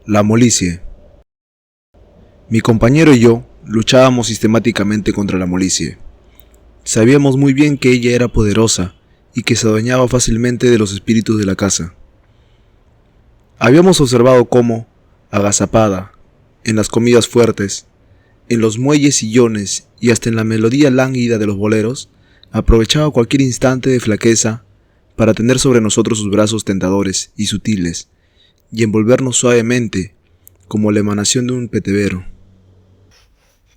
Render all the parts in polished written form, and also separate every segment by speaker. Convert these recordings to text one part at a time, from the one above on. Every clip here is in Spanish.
Speaker 1: La molicie. Mi compañero y yo luchábamos sistemáticamente contra la molicie. Sabíamos muy bien que ella era poderosa y que se adueñaba fácilmente de los espíritus de la casa. Habíamos observado cómo, agazapada, en las comidas fuertes, en los muelles sillones y hasta en la melodía lánguida de los boleros, aprovechaba cualquier instante de flaqueza para tender sobre nosotros sus brazos tentadores y sutiles y envolvernos suavemente como la emanación de un petegüero.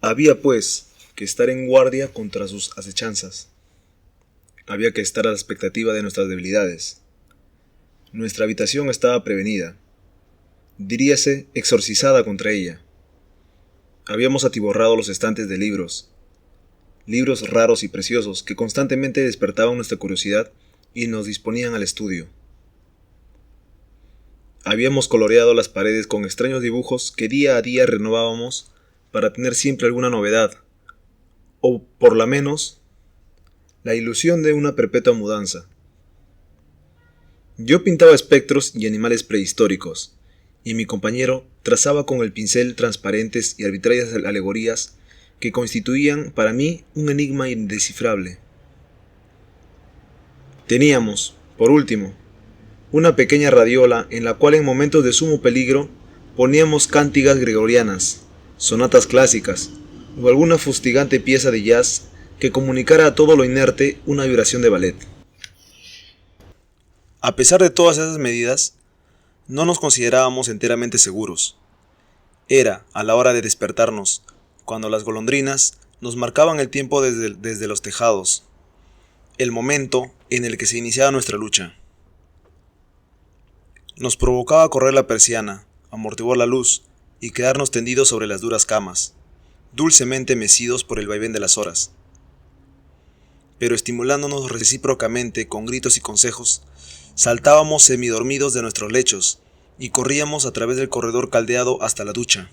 Speaker 1: Había, pues, que estar en guardia contra sus acechanzas. Había que estar a la expectativa de nuestras debilidades. Nuestra habitación estaba prevenida, diríase exorcizada contra ella. Habíamos atiborrado los estantes de libros raros y preciosos que constantemente despertaban nuestra curiosidad y nos disponían al estudio. Habíamos coloreado las paredes con extraños dibujos que día a día renovábamos para tener siempre alguna novedad, o por lo menos la ilusión de una perpetua mudanza. Yo pintaba espectros y animales prehistóricos, y mi compañero trazaba con el pincel transparentes y arbitrarias alegorías que constituían para mí un enigma indescifrable. Teníamos, por último, una pequeña radiola en la cual en momentos de sumo peligro poníamos cántigas gregorianas, sonatas clásicas o alguna fustigante pieza de jazz que comunicara a todo lo inerte una vibración de ballet. A pesar de todas esas medidas, no nos considerábamos enteramente seguros. Era, a la hora de despertarnos, cuando las golondrinas nos marcaban el tiempo desde los tejados, el momento en el que se iniciaba nuestra lucha. Nos provocaba correr la persiana, amortiguar la luz y quedarnos tendidos sobre las duras camas, dulcemente mecidos por el vaivén de las horas. Pero estimulándonos recíprocamente con gritos y consejos, saltábamos semidormidos de nuestros lechos y corríamos a través del corredor caldeado hasta la ducha,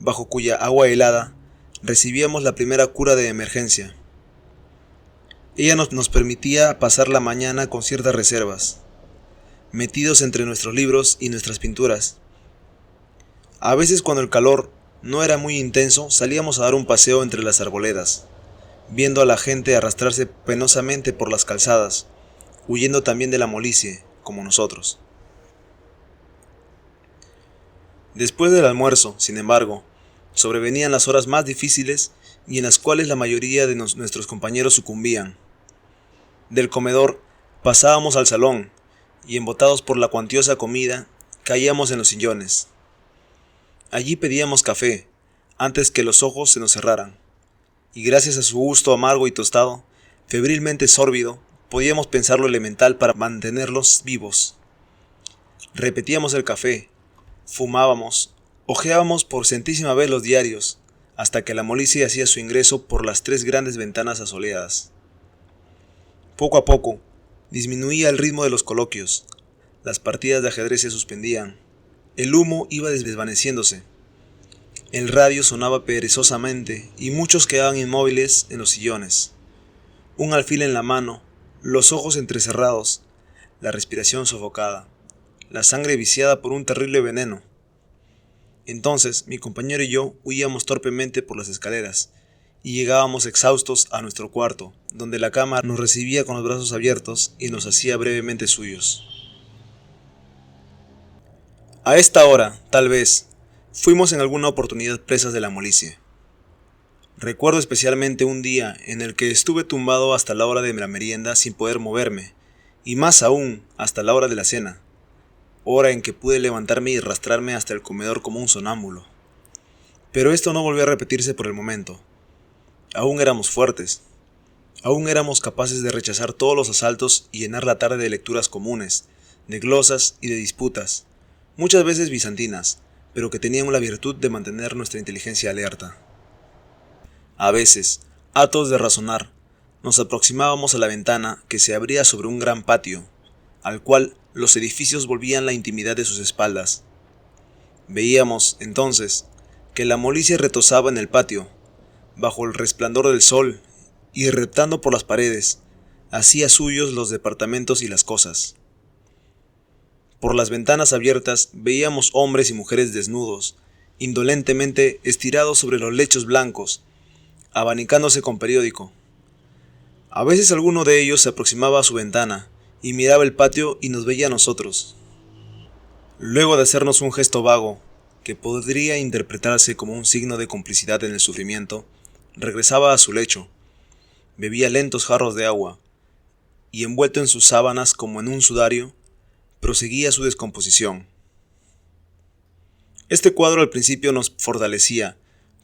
Speaker 1: bajo cuya agua helada recibíamos la primera cura de emergencia. Ella nos permitía pasar la mañana con ciertas reservas, metidos entre nuestros libros y nuestras pinturas. A veces, cuando el calor no era muy intenso, salíamos a dar un paseo entre las arboledas, viendo a la gente arrastrarse penosamente por las calzadas, huyendo también de la molicie, como nosotros. Después del almuerzo, sin embargo, sobrevenían las horas más difíciles y en las cuales la mayoría de nuestros compañeros sucumbían. Del comedor pasábamos al salón y, embotados por la cuantiosa comida, caíamos en los sillones. Allí pedíamos café antes que los ojos se nos cerraran, y gracias a su gusto amargo y tostado, febrilmente sórbido, podíamos pensar lo elemental para mantenerlos vivos. Repetíamos el café, fumábamos, hojeábamos por centésima vez los diarios, hasta que la molicie hacía su ingreso por las 3 grandes ventanas asoleadas. Poco a poco, disminuía el ritmo de los coloquios, las partidas de ajedrez se suspendían, el humo iba desvaneciéndose, el radio sonaba perezosamente y muchos quedaban inmóviles en los sillones, un alfil en la mano, los ojos entrecerrados, la respiración sofocada, la sangre viciada por un terrible veneno. Entonces mi compañero y yo huíamos torpemente por las escaleras y llegábamos exhaustos a nuestro cuarto, donde la cama nos recibía con los brazos abiertos y nos hacía brevemente suyos. A esta hora, tal vez, fuimos en alguna oportunidad presas de la molicie. Recuerdo especialmente un día en el que estuve tumbado hasta la hora de la merienda sin poder moverme, y más aún hasta la hora de la cena, hora en que pude levantarme y arrastrarme hasta el comedor como un sonámbulo. Pero esto no volvió a repetirse por el momento. Aún éramos fuertes. Aún éramos capaces de rechazar todos los asaltos y llenar la tarde de lecturas comunes, de glosas y de disputas, muchas veces bizantinas, pero que tenían la virtud de mantener nuestra inteligencia alerta. A veces, hartos de razonar, nos aproximábamos a la ventana que se abría sobre un gran patio, al cual los edificios volvían la intimidad de sus espaldas. Veíamos, entonces, que la molicie retozaba en el patio, bajo el resplandor del sol, y reptando por las paredes, hacía suyos los departamentos y las cosas. Por las ventanas abiertas veíamos hombres y mujeres desnudos, indolentemente estirados sobre los lechos blancos, abanicándose con periódico. A veces alguno de ellos se aproximaba a su ventana y miraba el patio y nos veía a nosotros. Luego de hacernos un gesto vago, que podría interpretarse como un signo de complicidad en el sufrimiento, regresaba a su lecho, bebía lentos jarros de agua, y envuelto en sus sábanas como en un sudario, proseguía su descomposición. Este cuadro al principio nos fortalecía,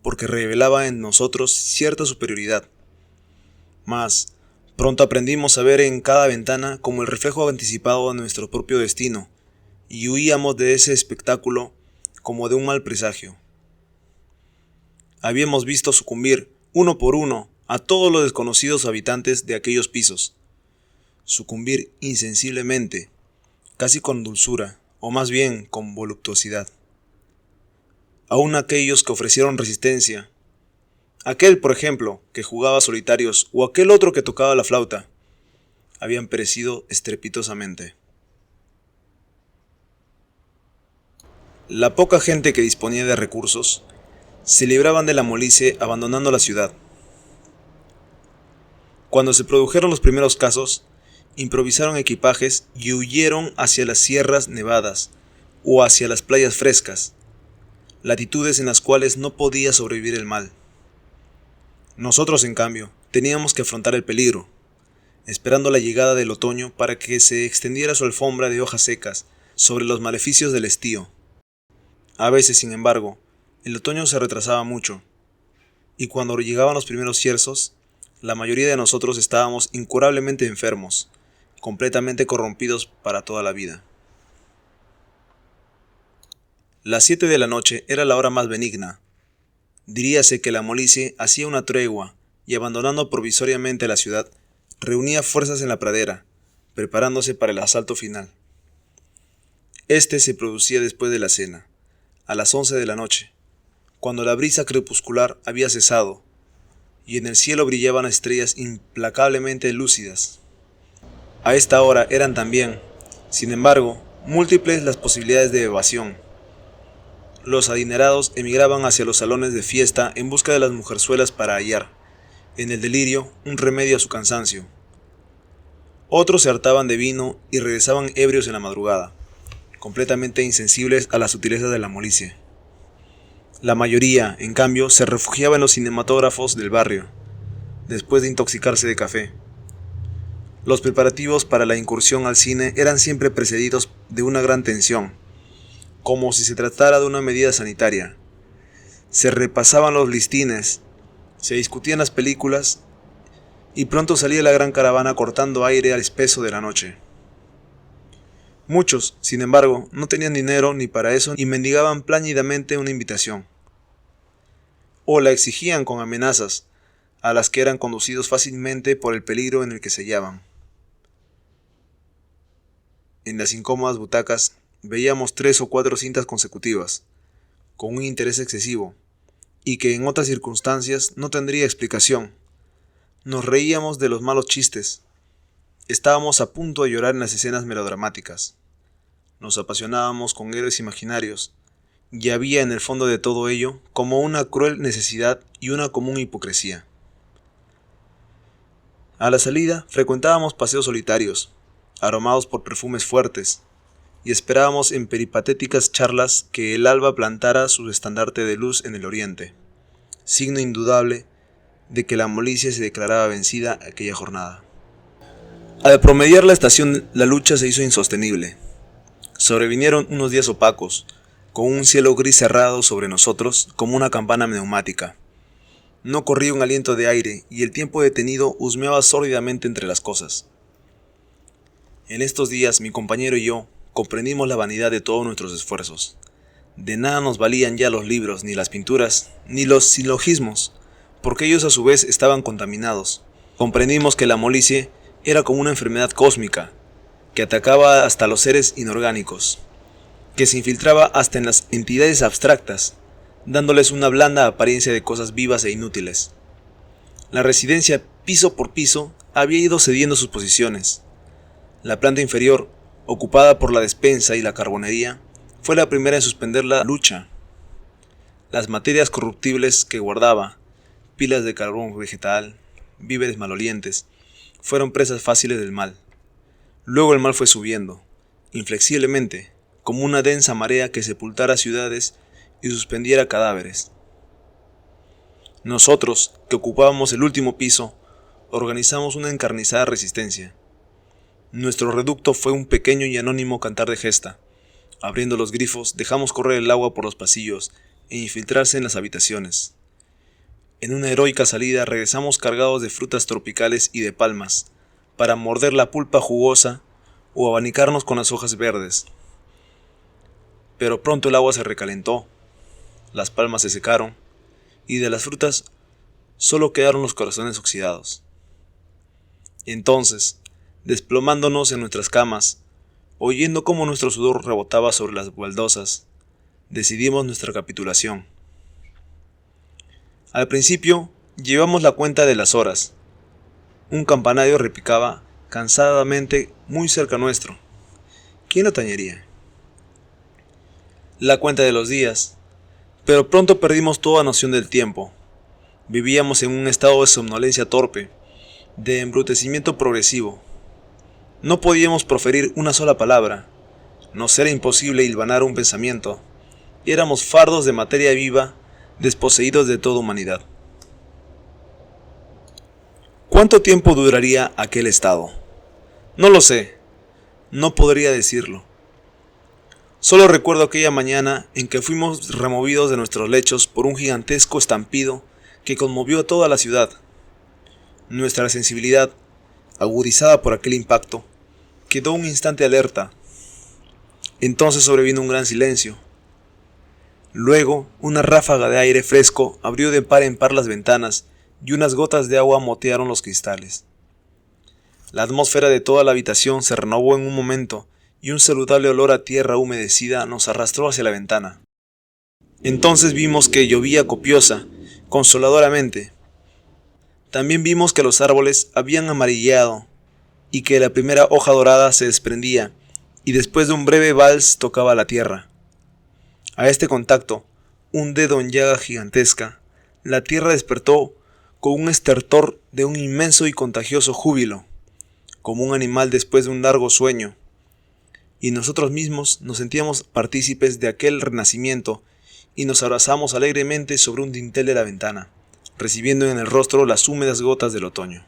Speaker 1: porque revelaba en nosotros cierta superioridad. Mas, pronto aprendimos a ver en cada ventana como el reflejo anticipado de nuestro propio destino, y huíamos de ese espectáculo como de un mal presagio. Habíamos visto sucumbir, uno por uno, a todos los desconocidos habitantes de aquellos pisos. Sucumbir insensiblemente, casi con dulzura, o más bien con voluptuosidad. Aún aquellos que ofrecieron resistencia, aquel, por ejemplo, que jugaba solitarios, o aquel otro que tocaba la flauta, habían perecido estrepitosamente. La poca gente que disponía de recursos se libraban de la molicie abandonando la ciudad. Cuando se produjeron los primeros casos, improvisaron equipajes y huyeron hacia las sierras nevadas o hacia las playas frescas, latitudes en las cuales no podía sobrevivir el mal. Nosotros, en cambio, teníamos que afrontar el peligro, esperando la llegada del otoño para que se extendiera su alfombra de hojas secas sobre los maleficios del estío. A veces, sin embargo, el otoño se retrasaba mucho, y cuando llegaban los primeros cierzos, la mayoría de nosotros estábamos incurablemente enfermos, completamente corrompidos para toda la vida. Las 7 de la noche era la hora más benigna. Diríase que la molicie hacía una tregua y, abandonando provisoriamente la ciudad, reunía fuerzas en la pradera, preparándose para el asalto final. Este se producía después de la cena, a las 11 de la noche, cuando la brisa crepuscular había cesado, y en el cielo brillaban estrellas implacablemente lúcidas. A esta hora eran también, sin embargo, múltiples las posibilidades de evasión. Los adinerados emigraban hacia los salones de fiesta en busca de las mujerzuelas para hallar, en el delirio, un remedio a su cansancio. Otros se hartaban de vino y regresaban ebrios en la madrugada, completamente insensibles a las sutilezas de la molicie. La mayoría, en cambio, se refugiaba en los cinematógrafos del barrio, después de intoxicarse de café. Los preparativos para la incursión al cine eran siempre precedidos de una gran tensión, como si se tratara de una medida sanitaria. Se repasaban los listines, se discutían las películas, y pronto salía la gran caravana cortando aire al espeso de la noche. Muchos, sin embargo, no tenían dinero ni para eso y mendigaban plácidamente una invitación. O la exigían con amenazas, a las que eran conducidos fácilmente por el peligro en el que se hallaban. En las incómodas butacas veíamos 3 o 4 cintas consecutivas, con un interés excesivo, y que en otras circunstancias no tendría explicación. Nos reíamos de los malos chistes. Estábamos a punto de llorar en las escenas melodramáticas. Nos apasionábamos con héroes imaginarios, y había en el fondo de todo ello como una cruel necesidad y una común hipocresía. A la salida frecuentábamos paseos solitarios, aromados por perfumes fuertes, y esperábamos en peripatéticas charlas que el alba plantara su estandarte de luz en el oriente, signo indudable de que la molicie se declaraba vencida aquella jornada. Al promediar la estación, la lucha se hizo insostenible. Sobrevinieron unos días opacos, con un cielo gris cerrado sobre nosotros como una campana neumática. No corría un aliento de aire y el tiempo detenido husmeaba sórdidamente entre las cosas. En estos días mi compañero y yo comprendimos la vanidad de todos nuestros esfuerzos. De nada nos valían ya los libros, ni las pinturas, ni los silogismos, porque ellos a su vez estaban contaminados. Comprendimos que la molicie era como una enfermedad cósmica, que atacaba hasta los seres inorgánicos, que se infiltraba hasta en las entidades abstractas, dándoles una blanda apariencia de cosas vivas e inútiles. La residencia, piso por piso, había ido cediendo sus posiciones. La planta inferior, ocupada por la despensa y la carbonería, fue la primera en suspender la lucha. Las materias corruptibles que guardaba, pilas de carbón vegetal, víveres malolientes, fueron presas fáciles del mal. Luego el mal fue subiendo, inflexiblemente, como una densa marea que sepultara ciudades y suspendiera cadáveres. Nosotros, que ocupábamos el último piso, organizamos una encarnizada resistencia. Nuestro reducto fue un pequeño y anónimo cantar de gesta. Abriendo los grifos, dejamos correr el agua por los pasillos e infiltrarse en las habitaciones. En una heroica salida regresamos cargados de frutas tropicales y de palmas, para morder la pulpa jugosa o abanicarnos con las hojas verdes. Pero pronto el agua se recalentó, las palmas se secaron, y de las frutas solo quedaron los corazones oxidados. Entonces, desplomándonos en nuestras camas, oyendo cómo nuestro sudor rebotaba sobre las baldosas, decidimos nuestra capitulación. Al principio, llevamos la cuenta de las horas. Un campanario repicaba cansadamente muy cerca nuestro. ¿Quién lo tañería? La cuenta de los días, pero pronto perdimos toda noción del tiempo. Vivíamos en un estado de somnolencia torpe, de embrutecimiento progresivo. No podíamos proferir una sola palabra, nos era imposible hilvanar un pensamiento, y éramos fardos de materia viva, desposeídos de toda humanidad. ¿Cuánto tiempo duraría aquel estado? No lo sé, no podría decirlo. Solo recuerdo aquella mañana en que fuimos removidos de nuestros lechos por un gigantesco estampido que conmovió a toda la ciudad. Nuestra sensibilidad, agudizada por aquel impacto, quedó un instante alerta. Entonces sobrevino un gran silencio. Luego, una ráfaga de aire fresco abrió de par en par las ventanas y unas gotas de agua motearon los cristales. La atmósfera de toda la habitación se renovó en un momento y un saludable olor a tierra humedecida nos arrastró hacia la ventana. Entonces vimos que llovía copiosa, consoladoramente. También vimos que los árboles habían amarillado y que la primera hoja dorada se desprendía y después de un breve vals tocaba la tierra. A este contacto, un dedo en llaga gigantesca, la tierra despertó con un estertor de un inmenso y contagioso júbilo, como un animal después de un largo sueño, y nosotros mismos nos sentíamos partícipes de aquel renacimiento y nos abrazamos alegremente sobre un dintel de la ventana, recibiendo en el rostro las húmedas gotas del otoño.